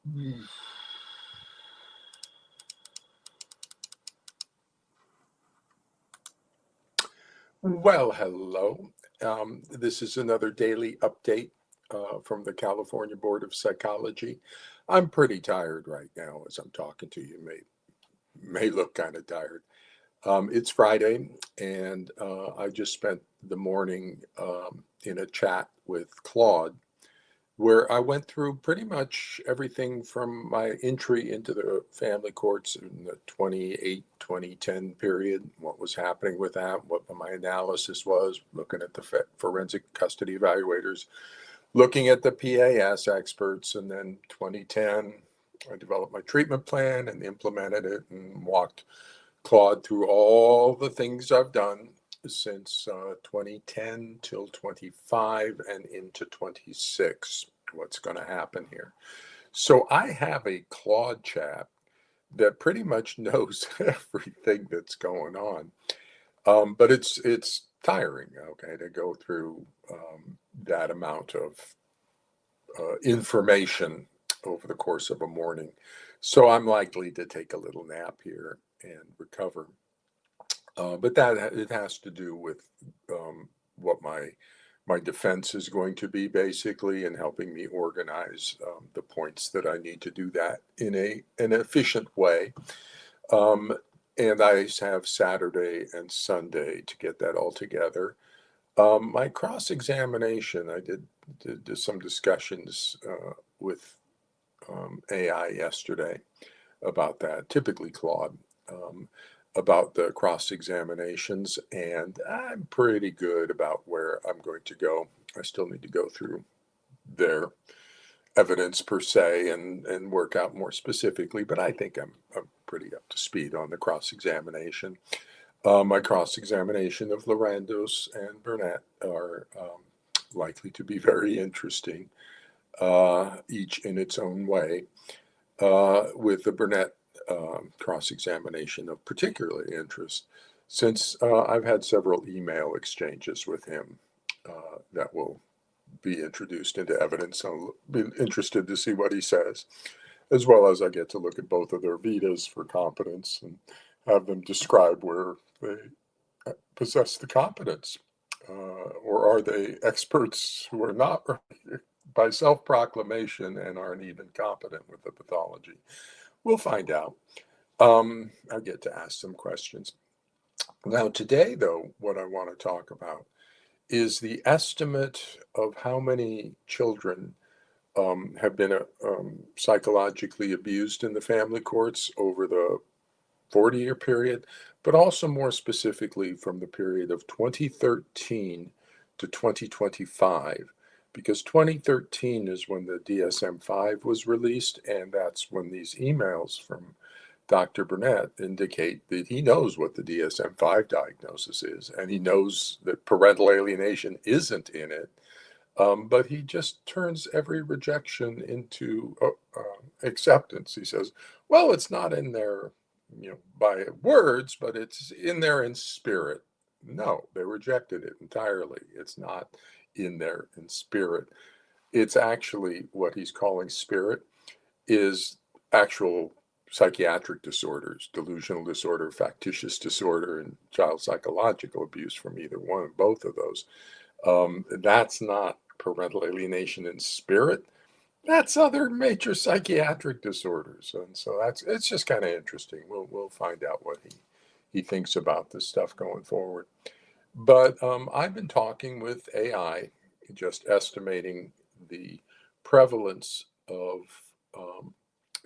Mm. Well, hello. This is another daily update from the California Board of Psychology. I'm pretty tired right now as I'm talking to you. May look kind of tired. It's Friday, and I just spent the morning in a chat with Claude, where I went through pretty much everything from my entry into the family courts in the 2010 period, what was happening with that, what my analysis was, looking at the forensic custody evaluators, looking at the PAS experts, and then 2010, I developed my treatment plan and implemented it and walked Claude through all the things I've done since 2010 till 25 and into 26. What's going to happen here? So I have a Claude chat that pretty much knows everything that's going on, but it's tiring, okay, to go through that amount of information over the course of a morning. So I'm likely to take a little nap here and recover. But that it has to do with what my defense is going to be basically, and helping me organize the points that I need to do that in an efficient way. Um, and I have Saturday and Sunday to get that all together. My cross examination, I did some discussions with AI yesterday about that, typically Claude, about the cross examinations, and I'm pretty good about where I'm going to go. I still need to go through their evidence per se and work out more specifically, but I think I'm pretty up to speed on the cross examination. My cross examination of Lorandos and Burnett are likely to be very interesting, each in its own way. With the Burnett cross examination of particularly interest, since I've had several email exchanges with him that will be introduced into evidence. I'll be interested to see what he says, as well as I get to look at both of their vitas for competence and have them describe where they possess the competence. Or are they experts who are not by self proclamation and aren't even competent with the pathology? We'll find out. I get to ask some questions. Now, today, though, what I want to talk about is the estimate of how many children have been psychologically abused in the family courts over the 40-year period, but also more specifically from the period of 2013 to 2025, because 2013 is when the DSM-5 was released, and that's when these emails from Dr. Burnett indicate that he knows what the DSM-5 diagnosis is, and he knows that parental alienation isn't in it, but he just turns every rejection into acceptance. He says, well, it's not in there, by words, but it's in there in spirit. No, they rejected it entirely. It's not in there in spirit. It's actually what he's calling spirit is actual psychiatric disorders, delusional disorder, factitious disorder, and child psychological abuse from either one, both of those. That's not parental alienation in spirit. That's other major psychiatric disorders, and so it's just kind of interesting. We'll find out what he thinks about this stuff going forward. But I've been talking with AI, just estimating the prevalence of um,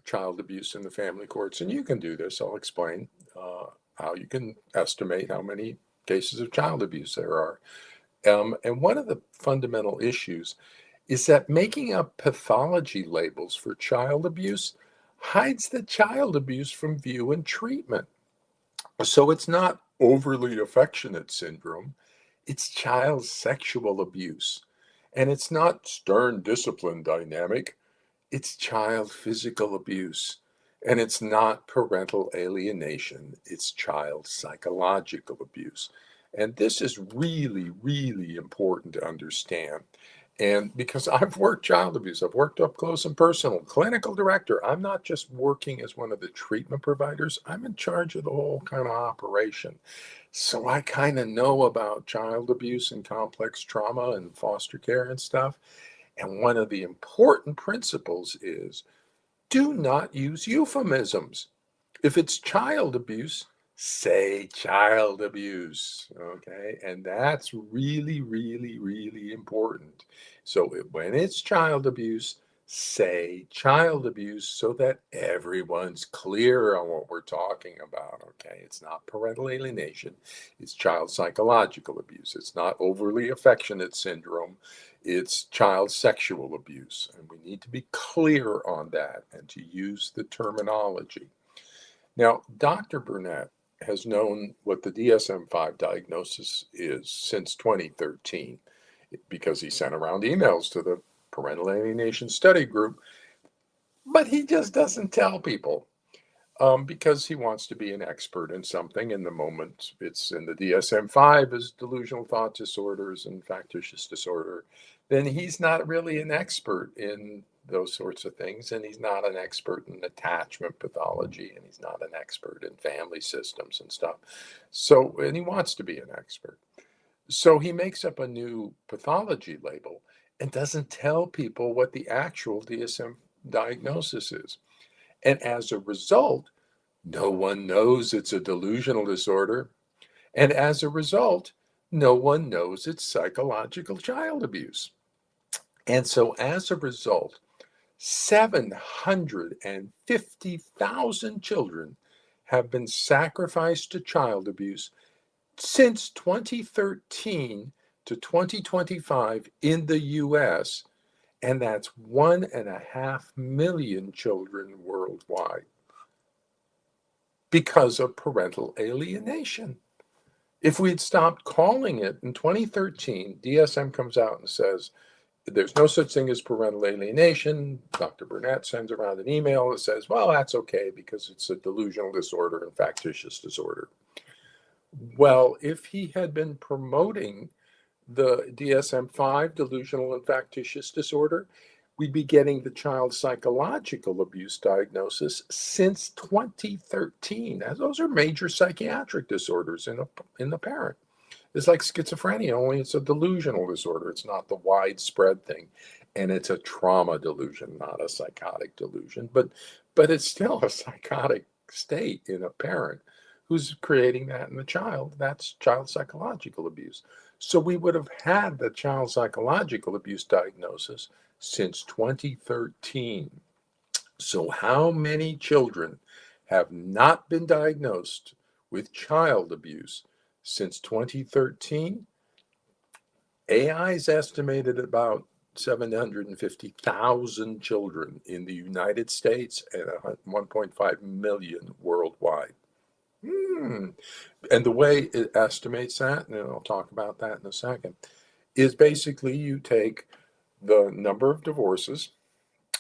child abuse in the family courts, and you can do this. I'll explain how you can estimate how many cases of child abuse there are. And one of the fundamental issues is that making up pathology labels for child abuse hides the child abuse from view and treatment. So it's not overly affectionate syndrome, it's child sexual abuse. And it's not stern discipline dynamic, it's child physical abuse. And it's not parental alienation, it's child psychological abuse. And this is really, really important to understand. And because I've worked child abuse, I've worked up close and personal, clinical director. I'm not just working as one of the treatment providers, I'm in charge of the whole kind of operation. So I kind of know about child abuse and complex trauma and foster care and stuff. And one of the important principles is do not use euphemisms. If it's child abuse, say child abuse, okay? And that's really, really, really important. So when it's child abuse, say child abuse so that everyone's clear on what we're talking about, okay? It's not parental alienation, it's child psychological abuse. It's not overly affectionate syndrome, it's child sexual abuse. And we need to be clear on that and to use the terminology. Now, Dr. Burnett has known what the DSM-5 diagnosis is since 2013 because he sent around emails to the parental alienation study group, but he just doesn't tell people because he wants to be an expert in something. In the moment it's in the DSM-5 as delusional thought disorders and factitious disorder, then he's not really an expert in those sorts of things. And he's not an expert in attachment pathology, and he's not an expert in family systems and stuff. So, and he wants to be an expert. So he makes up a new pathology label and doesn't tell people what the actual DSM diagnosis is. And as a result, no one knows it's a delusional disorder. And as a result, no one knows it's psychological child abuse. And so as a result, 750,000 children have been sacrificed to child abuse since 2013 to 2025 in the US, and that's 1.5 million children worldwide because of parental alienation. If we'd stopped calling it in 2013, DSM comes out and says, there's no such thing as parental alienation. Dr. Burnett sends around an email that says, well, that's okay because it's a delusional disorder and factitious disorder. Well, if he had been promoting the DSM-5 delusional and factitious disorder, we'd be getting the child psychological abuse diagnosis since 2013. Those are major psychiatric disorders in the parent. It's like schizophrenia, only it's a delusional disorder. It's not the widespread thing. And it's a trauma delusion, not a psychotic delusion. But it's still a psychotic state in a parent who's creating that in the child. That's child psychological abuse. So we would have had the child psychological abuse diagnosis since 2013. So how many children have not been diagnosed with child abuse since 2013? AI's estimated about 750,000 children in the United States and 1.5 million worldwide. And the way it estimates that, and I'll talk about that in a second, is basically you take the number of divorces,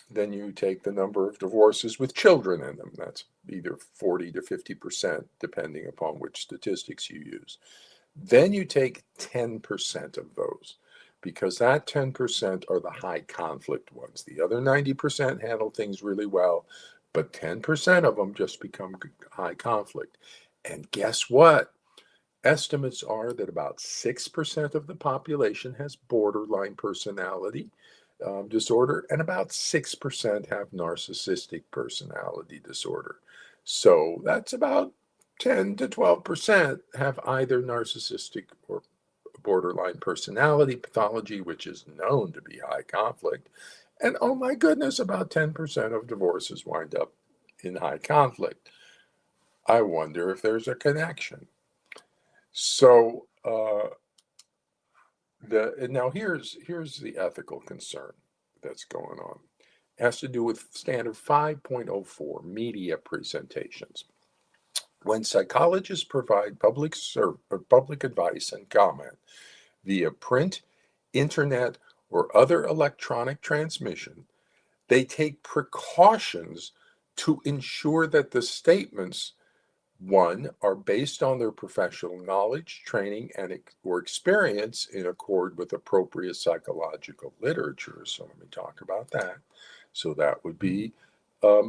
then you take the number of divorces with children in them. That's either 40 to 50%, depending upon which statistics you use. Then you take 10% of those, because that 10% are the high conflict ones. The other 90% handle things really well, but 10% of them just become high conflict. And guess what? Estimates are that about 6% of the population has borderline personality disorder, and about 6% have narcissistic personality disorder. So that's about 10 to 12% have either narcissistic or borderline personality pathology, which is known to be high conflict. And oh my goodness, about 10% of divorces wind up in high conflict. I wonder if there's a connection. So now here's the ethical concern that's going on. It has to do with standard 5.04 media presentations. When psychologists provide public advice and comment via print, internet, or other electronic transmission, they take precautions to ensure that the statements One, are based on their professional knowledge, training, or experience in accord with appropriate psychological literature. So let me talk about that. So that would be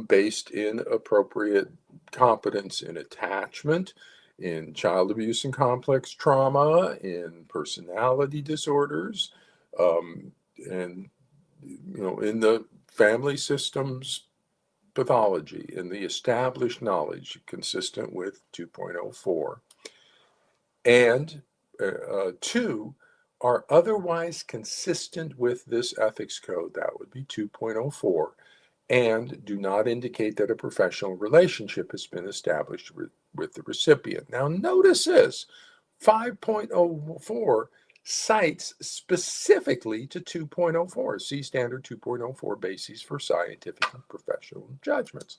based in appropriate competence in attachment, in child abuse and complex trauma, in personality disorders, um, and in the family systems pathology, in the established knowledge consistent with 2.04, and two, are otherwise consistent with this ethics code, that would be 2.04, and do not indicate that a professional relationship has been established with the recipient. Now, notice this 5.04 cites specifically to 2.04, see standard 2.04 bases for scientific and professional judgments.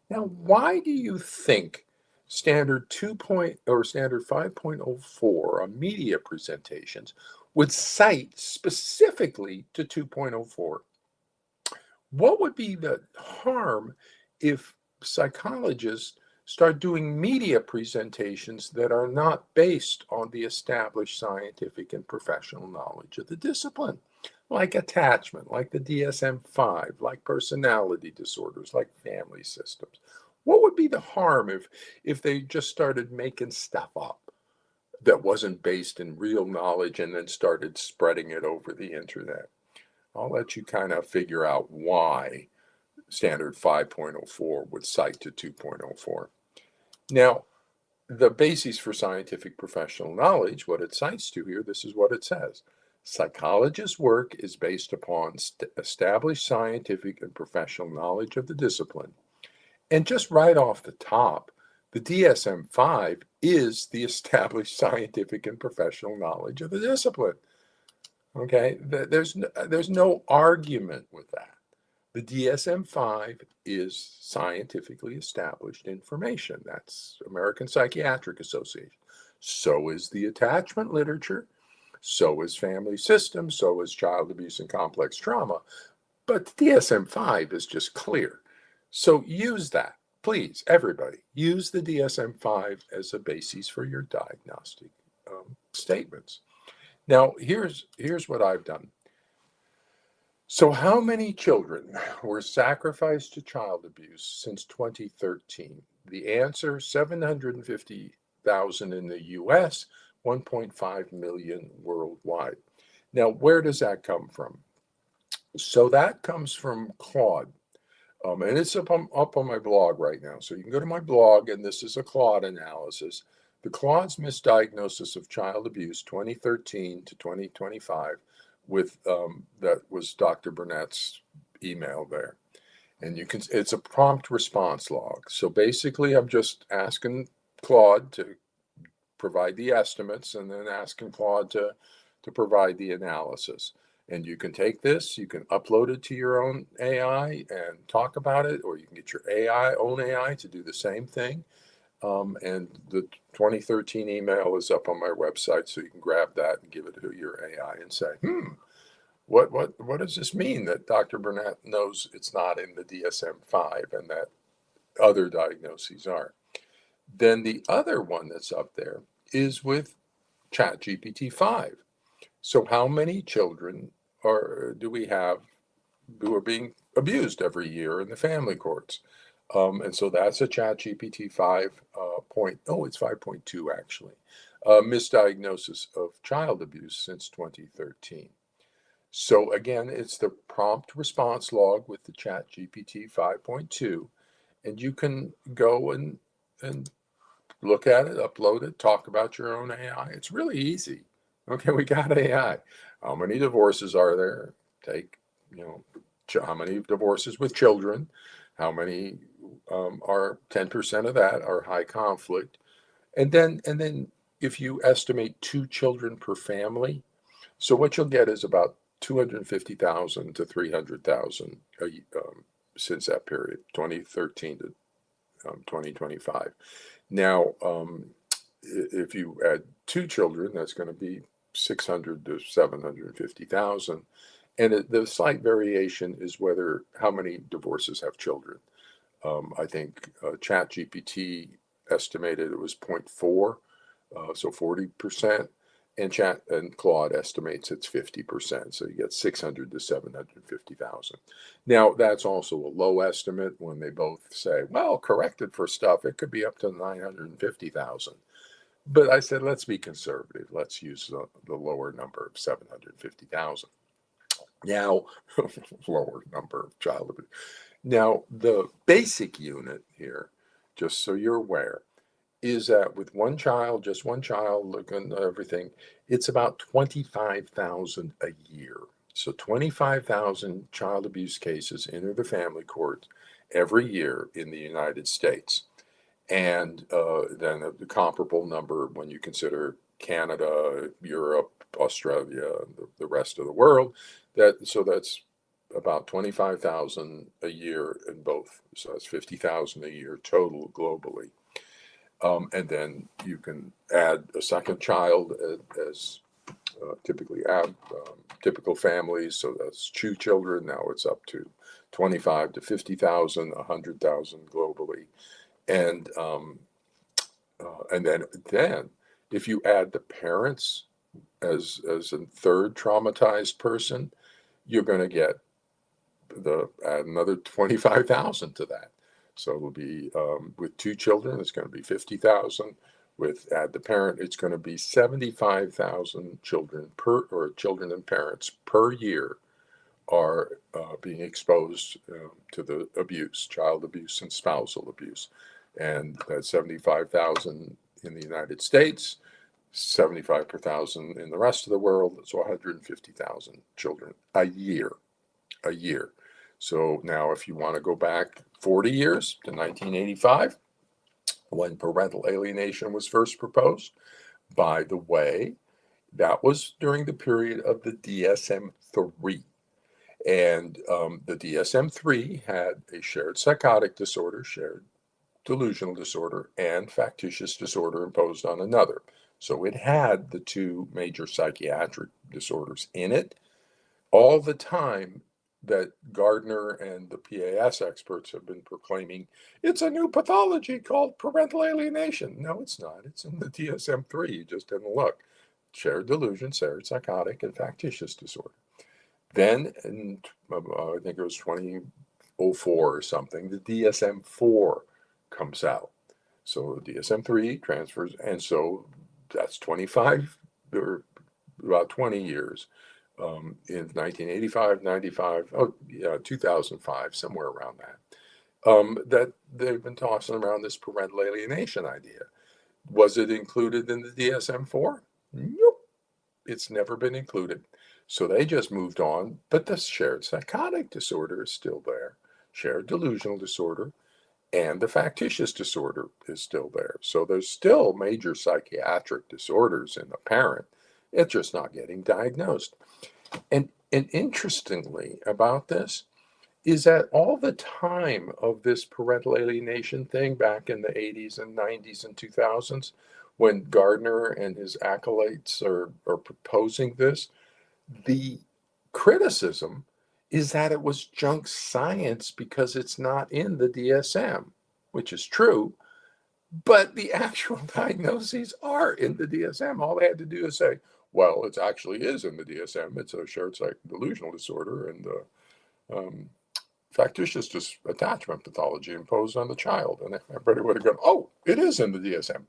Now, why do you think standard 5.04 on media presentations would cite specifically to 2.04? What would be the harm if psychologists start doing media presentations that are not based on the established scientific and professional knowledge of the discipline, like attachment, like the DSM-5, like personality disorders, like family systems? What would be the harm if they just started making stuff up that wasn't based in real knowledge and then started spreading it over the internet? I'll let you kind of figure out why standard 5.04 would cite to 2.04. Now, the basis for scientific professional knowledge, what it cites to here, this is what it says. Psychologists' work is based upon established scientific and professional knowledge of the discipline. And just right off the top, the DSM-5 is the established scientific and professional knowledge of the discipline. Okay, there's no argument with that. The DSM-5 is scientifically established information. That's American Psychiatric Association. So is the attachment literature. So is family systems. So is child abuse and complex trauma. But the DSM-5 is just clear. So use that. Please, everybody, use the DSM-5 as a basis for your diagnostic statements. Now, here's what I've done. So how many children were sacrificed to child abuse since 2013? The answer, 750,000 in the US, 1.5 million worldwide. Now, where does that come from? So that comes from Claude. And it's up on my blog right now. So you can go to my blog, and this is a Claude analysis. The Claude's misdiagnosis of child abuse, 2013 to 2025, with that was Dr. Burnett's email there. And it's a prompt response log. So basically, I'm just asking Claude to provide the estimates and then asking Claude to provide the analysis. And you can take this, you can upload it to your own AI and talk about it, or you can get your own AI to do the same thing. And the 2013 email is up on my website, so you can grab that and give it to your AI and say, what does this mean that Dr. Burnett knows it's not in the DSM-5 and that other diagnoses are? Then the other one that's up there is with ChatGPT-5. So how many children do we have who are being abused every year in the family courts? And so that's a ChatGPT 5 it's 5.2 actually, misdiagnosis of child abuse since 2013. So again, it's the prompt response log with the ChatGPT 5.2, and you can go and look at it, upload it, talk about your own AI. It's really easy. Okay, we got AI. How many divorces are there? Take, how many divorces with children? How many are 10% of that are high conflict? And then if you estimate 2 children per family, so what you'll get is about 250,000 to 300,000 since that period, 2013 to 2025. Now, if you add 2 children, that's going to be 600 to 750,000. And the slight variation is how many divorces have children. I think ChatGPT estimated it was 0.4, so 40%. And Claude estimates it's 50%, so you get 600 to 750,000. Now, that's also a low estimate when they both say, well, corrected for stuff, it could be up to 950,000. But I said, let's be conservative. Let's use the lower number of 750,000. Now, lower number of child abuse. Now, the basic unit here, just so you're aware, is that with one child, just one child, looking at everything, it's about 25,000 a year. So 25,000 child abuse cases enter the family court every year in the United States. And then a comparable number when you consider Canada, Europe, Australia, the rest of the world. So that's about 25,000 a year in both. So that's 50,000 a year total globally. And then you can add a second child as typically add typical families. So that's two children. Now it's up to 25 to 50,000, 100,000 globally. And then if you add the parents as a third traumatized person, you're going to get add another 25,000 to that. So it'll be with two children, it's going to be 50,000. With add the parent, it's going to be 75,000 children children and parents per year are being exposed to the abuse, child abuse and spousal abuse. And that's 75,000 in the United States, 75 per thousand in the rest of the world. So 150,000 children a year. So now if you want to go back 40 years to 1985, when parental alienation was first proposed, by the way, that was during the period of the DSM-3. And the DSM-3 had a shared psychotic disorder, shared delusional disorder, and factitious disorder imposed on another. So it had the two major psychiatric disorders in it. All the time that Gardner and the PAS experts have been proclaiming, it's a new pathology called parental alienation. No, it's not. It's in the DSM-3. You just didn't look. Shared delusion, shared psychotic, and factitious disorder. Then, in, I think it was 2004 or something, the DSM-4 comes out. So the DSM-3 transfers, and so that's 25 or about 20 years. In 1985, 95, 2005, somewhere around that, that they've been tossing around this parental alienation idea. Was it included in the DSM-4? Nope. It's never been included. So they just moved on, but the shared psychotic disorder is still there. Shared delusional disorder and the factitious disorder is still there. So there's still major psychiatric disorders in the parent. It's just not getting diagnosed. And interestingly about this is that all the time of this parental alienation thing back in the 80s and 90s and 2000s, when Gardner and his acolytes are proposing this, the criticism is that it was junk science because it's not in the DSM, which is true, but the actual diagnoses are in the DSM. All they had to do is say, well, it actually is in the DSM. It's a shared delusional disorder and factitious attachment pathology imposed on the child. And everybody would have gone, oh, it is in the DSM.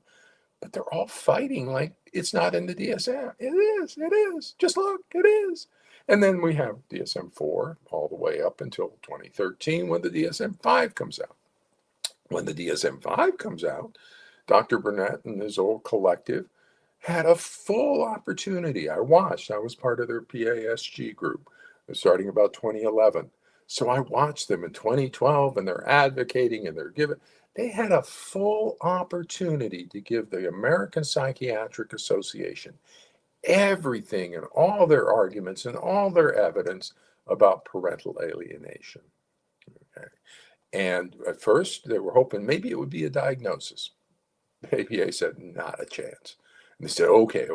But they're all fighting like it's not in the DSM. It is. Just look, it is. And then we have DSM-4 all the way up until 2013 when the DSM-5 comes out. When the DSM-5 comes out, Dr. Burnett and his old collective had a full opportunity. I was part of their PASG group starting about 2011. So I watched them in 2012 and they're advocating and they had a full opportunity to give the American Psychiatric Association everything and all their arguments and all their evidence about parental alienation. Okay. And at first they were hoping maybe it would be a diagnosis. The APA said, not a chance. And they said, okay.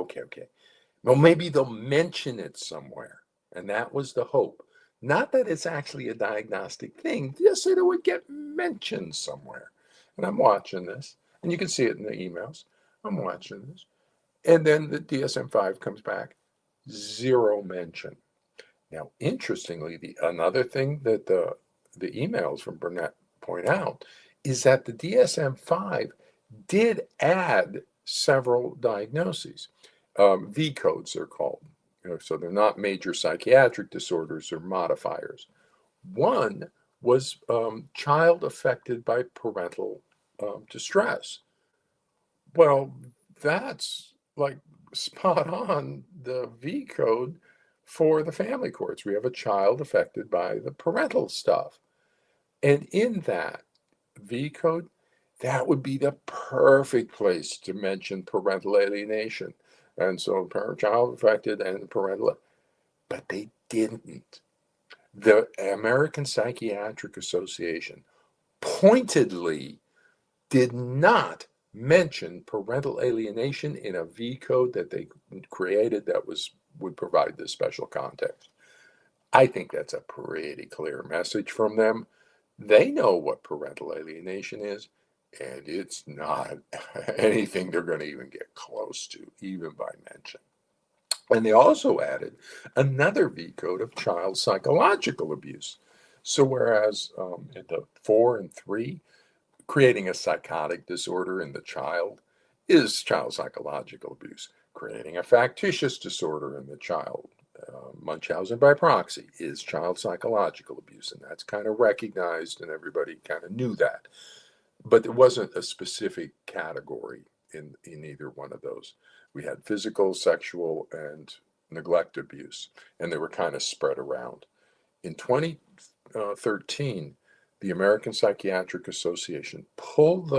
Well, maybe they'll mention it somewhere. And that was the hope. Not that it's actually a diagnostic thing, just that it would get mentioned somewhere. And I'm watching this. And you can see it in the emails. I'm watching this. And then the DSM-5 comes back, zero mention. Now, interestingly, another thing that the emails from Burnett point out is that the DSM-5 did add several diagnoses. V codes, they're called. So they're not major psychiatric disorders or modifiers. One was child affected by parental distress. Well, that's like spot on the V code for the family courts. We have a child affected by the parental stuff. And in that V code, that would be the perfect place to mention parental alienation. And so child affected and parental, but they didn't. The American Psychiatric Association pointedly did not mention parental alienation in a V code that they created that would provide this special context. I think that's a pretty clear message from them. They know what parental alienation is, and it's not anything they're going to even get close to, even by mention. And they also added another V code of child psychological abuse. So whereas in the 4 and 3, creating a psychotic disorder in the child is child psychological abuse. Creating a factitious disorder in the child, Munchausen by proxy, is child psychological abuse. And that's kind of recognized, and everybody kind of knew that. But there wasn't a specific category in either one of those. We had physical, sexual, and neglect abuse, and they were kind of spread around. In 2013, the American Psychiatric Association pulled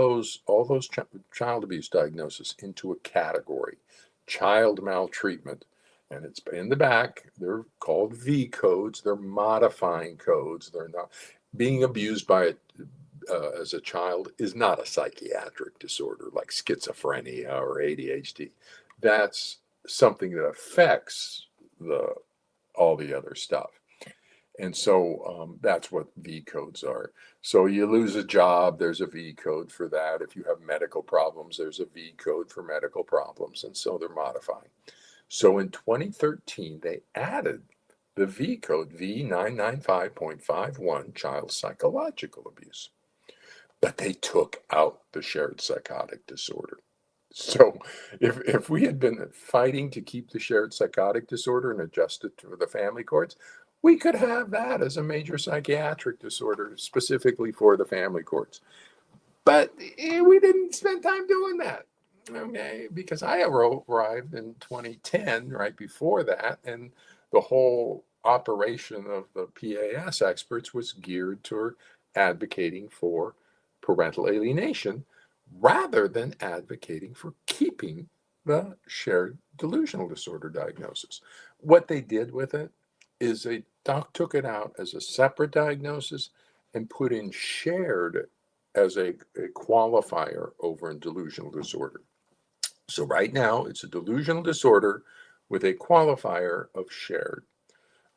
all those child abuse diagnoses into a category, child maltreatment. And it's in the back. They're called V codes. They're modifying codes. They're not being abused by as a child is not a psychiatric disorder like schizophrenia or ADHD. That's something that affects all the other stuff. And so that's what V codes are. So you lose a job, there's a V code for that. If you have medical problems, there's a V code for medical problems. And so they're modifying. So in 2013, they added the V code V995.51, child psychological abuse. But they took out the shared psychotic disorder. So if we had been fighting to keep the shared psychotic disorder and adjust it to the family courts, we could have that as a major psychiatric disorder specifically for the family courts. But we didn't spend time doing that, okay? Because I arrived in 2010, right before that, and the whole operation of the PAS experts was geared toward advocating for parental alienation rather than advocating for keeping the shared delusional disorder diagnosis. What they did with it is they took it out as a separate diagnosis and put in shared as a qualifier over in delusional disorder. So right now it's a delusional disorder with a qualifier of shared.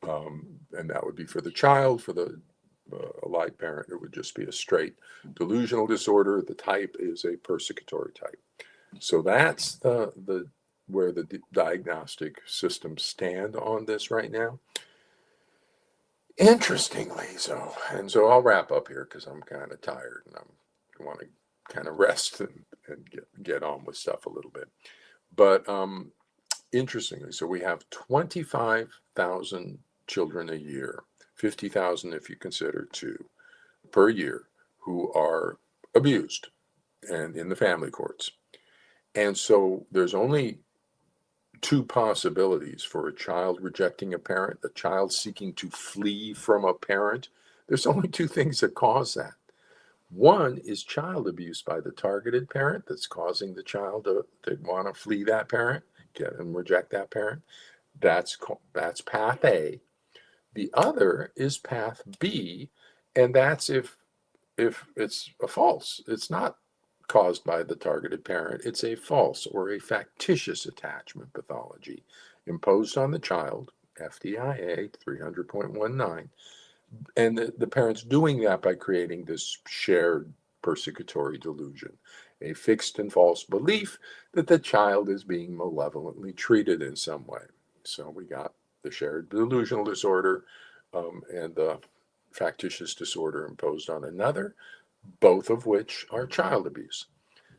And that would be for the child. For the allied parent, it would just be a straight delusional disorder. The type is a persecutory type. So that's where the diagnostic systems stand on this right now. Interestingly, so I'll wrap up here because I'm kind of tired and I want to kind of rest and get on with stuff a little bit. But interestingly, so we have 25,000 children a year, 50,000 if you consider two per year, who are abused and in the family courts. And so there's only two possibilities for a child rejecting a parent, a child seeking to flee from a parent. There's only two things that cause that. One is child abuse by the targeted parent that's causing the child to want to flee that parent, get and reject that parent. That's path A. The other is path B, and that's if it's a false. It's not caused by the targeted parent. It's a false or a factitious attachment pathology imposed on the child, FDIA 300.19. And the parent's doing that by creating this shared persecutory delusion. a fixed and false belief that the child is being malevolently treated in some way. So we got the shared delusional disorder and the factitious disorder imposed on another, both of which are child abuse.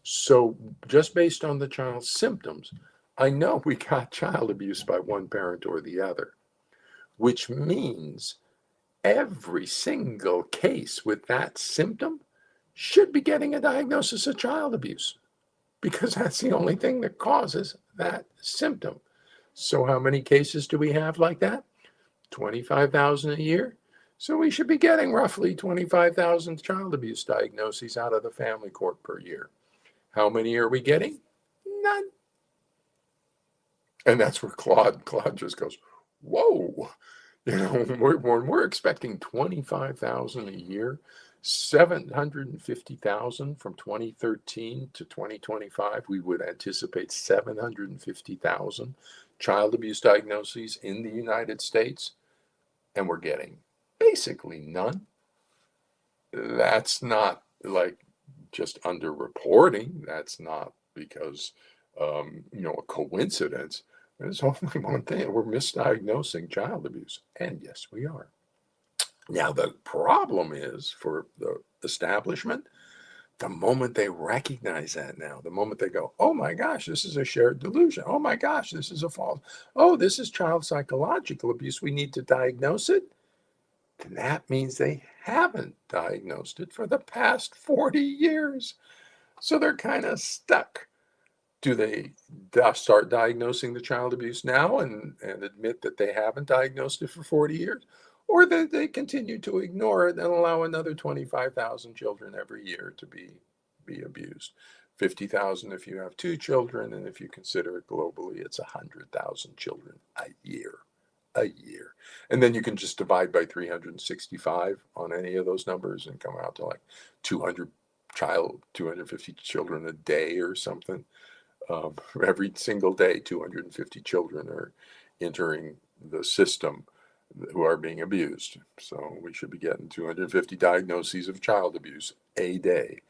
So just based on the child's symptoms, I know we got child abuse by one parent or the other, which means every single case with that symptom should be getting a diagnosis of child abuse because that's the only thing that causes that symptom. So how many cases do we have like that? 25,000 a year. So we should be getting roughly 25,000 child abuse diagnoses out of the family court per year. How many are we getting? None. And that's where Claude just goes, whoa. When we're expecting 25,000 a year, 750,000 from 2013 to 2025, we would anticipate 750,000 child abuse diagnoses in the United States, and we're getting basically none. That's not like just underreporting. That's not because a coincidence. There's only one thing: we're misdiagnosing child abuse, and yes, we are. Now the problem is for the establishment. The moment they recognize that now, the moment they go, oh my gosh, this is a shared delusion. Oh my gosh, this is a false. Oh, this is child psychological abuse. We need to diagnose it. Then that means they haven't diagnosed it for the past 40 years. So they're kind of stuck. Do they start diagnosing the child abuse now and admit that they haven't diagnosed it for 40 years? Or that they continue to ignore it and allow another 25,000 children every year to be abused? 50,000 if you have 2 children, and if you consider it globally, it's 100,000 children a year. And then you can just divide by 365 on any of those numbers and come out to like 250 children a day or something. Every single day, 250 children are entering the system who are being abused. So we should be getting 250 diagnoses of child abuse a day.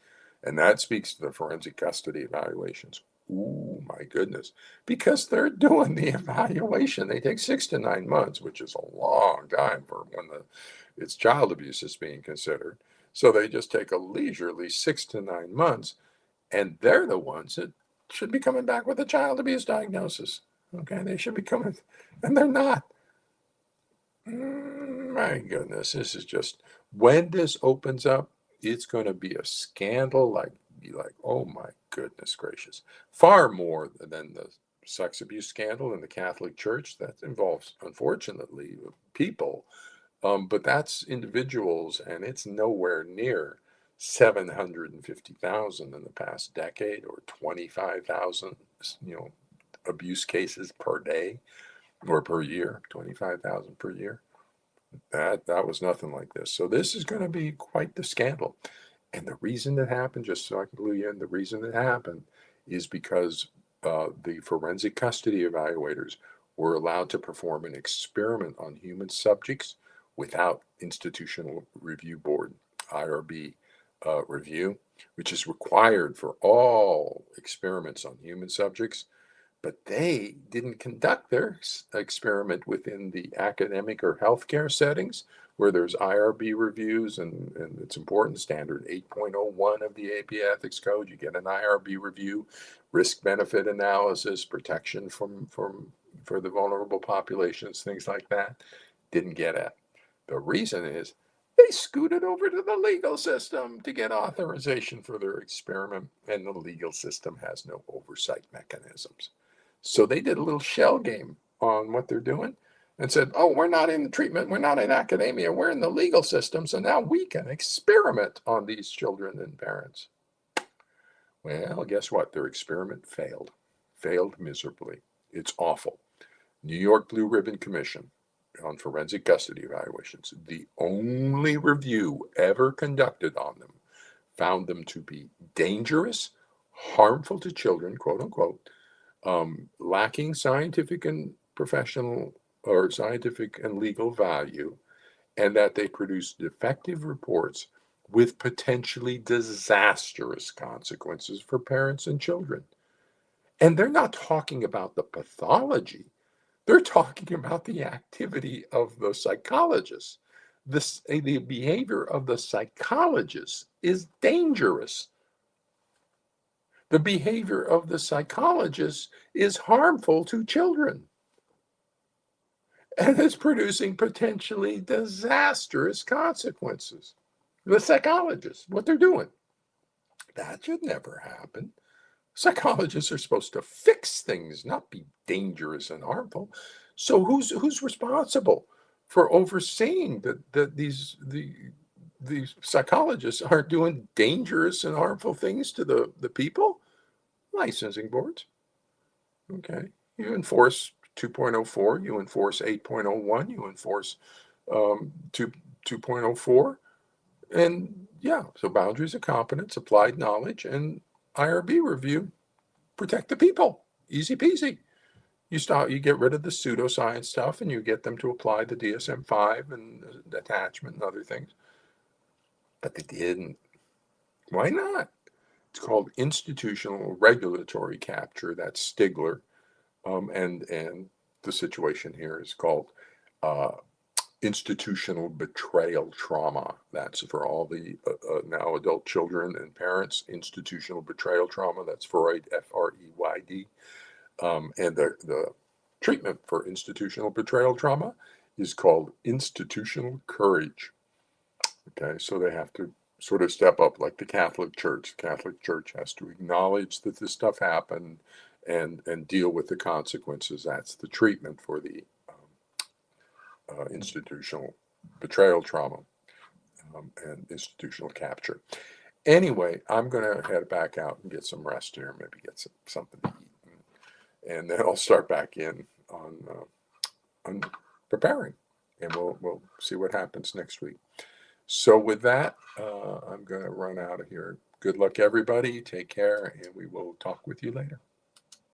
And that speaks to the forensic custody evaluations. Ooh, my goodness. Because they're doing the evaluation. They take 6 to 9 months, which is a long time for when it's child abuse is being considered. So they just take a leisurely 6 to 9 months, and they're the ones that should be coming back with a child abuse diagnosis. Okay, they should be coming, and they're not. My goodness, this is just, when this opens up, it's going to be a scandal. Be like, oh my goodness gracious, far more than the sex abuse scandal in the Catholic Church that involves, unfortunately, people. But that's individuals, and it's nowhere near 750,000 in the past decade, or 25,000, abuse cases per day or per year. 25,000 per year. That was nothing like this. So this is going to be quite the scandal. And the reason it happened, just so I can clue you in, the reason it happened is because the forensic custody evaluators were allowed to perform an experiment on human subjects without institutional review board, IRB review, which is required for all experiments on human subjects. But they didn't conduct their experiment within the academic or healthcare settings where there's IRB reviews, and it's important, standard 8.01 of the AP Ethics Code. You get an IRB review, risk-benefit analysis, protection for the vulnerable populations, things like that. Didn't get it. The reason is they scooted over to the legal system to get authorization for their experiment, and the legal system has no oversight mechanisms. So they did a little shell game on what they're doing and said, oh, we're not in treatment, we're not in academia, we're in the legal system, so now we can experiment on these children and parents. Well, guess what? Their experiment failed miserably. It's awful. New York Blue Ribbon Commission on Forensic Custody Evaluations, the only review ever conducted on them, found them to be dangerous, harmful to children, quote unquote, lacking scientific and professional or scientific and legal value, and that they produced defective reports with potentially disastrous consequences for parents and children. And they're not talking about the pathology. They're talking about the activity of the psychologist. The behavior of the psychologist is dangerous. The behavior of the psychologist is harmful to children and is producing potentially disastrous consequences. The psychologists, what they're doing, that should never happen. Psychologists are supposed to fix things, not be dangerous and harmful. So who's responsible for overseeing that these psychologists aren't doing dangerous and harmful things to the people? Licensing boards. Okay. You enforce 2.04, you enforce 8.01, you enforce 2.04. And yeah, so boundaries of competence, applied knowledge, and IRB review protect the people. Easy peasy. You get rid of the pseudoscience stuff and you get them to apply the DSM-5 and attachment and other things. But they didn't. Why not? It's called institutional regulatory capture. That's Stigler. And the situation here is called uh, institutional betrayal trauma. That's for all the now adult children and parents. Institutional betrayal trauma. That's Freud, Freyd. And the treatment for institutional betrayal trauma is called institutional courage. Okay, so they have to sort of step up like the Catholic Church. The Catholic Church has to acknowledge that this stuff happened and deal with the consequences. That's the treatment for the institutional betrayal trauma and institutional capture. Anyway, I'm going to head back out and get some rest here, maybe get something to eat, and then I'll start back in on preparing, and we'll see what happens next week. So with that, I'm going to run out of here. Good luck, everybody. Take care, and we will talk with you later.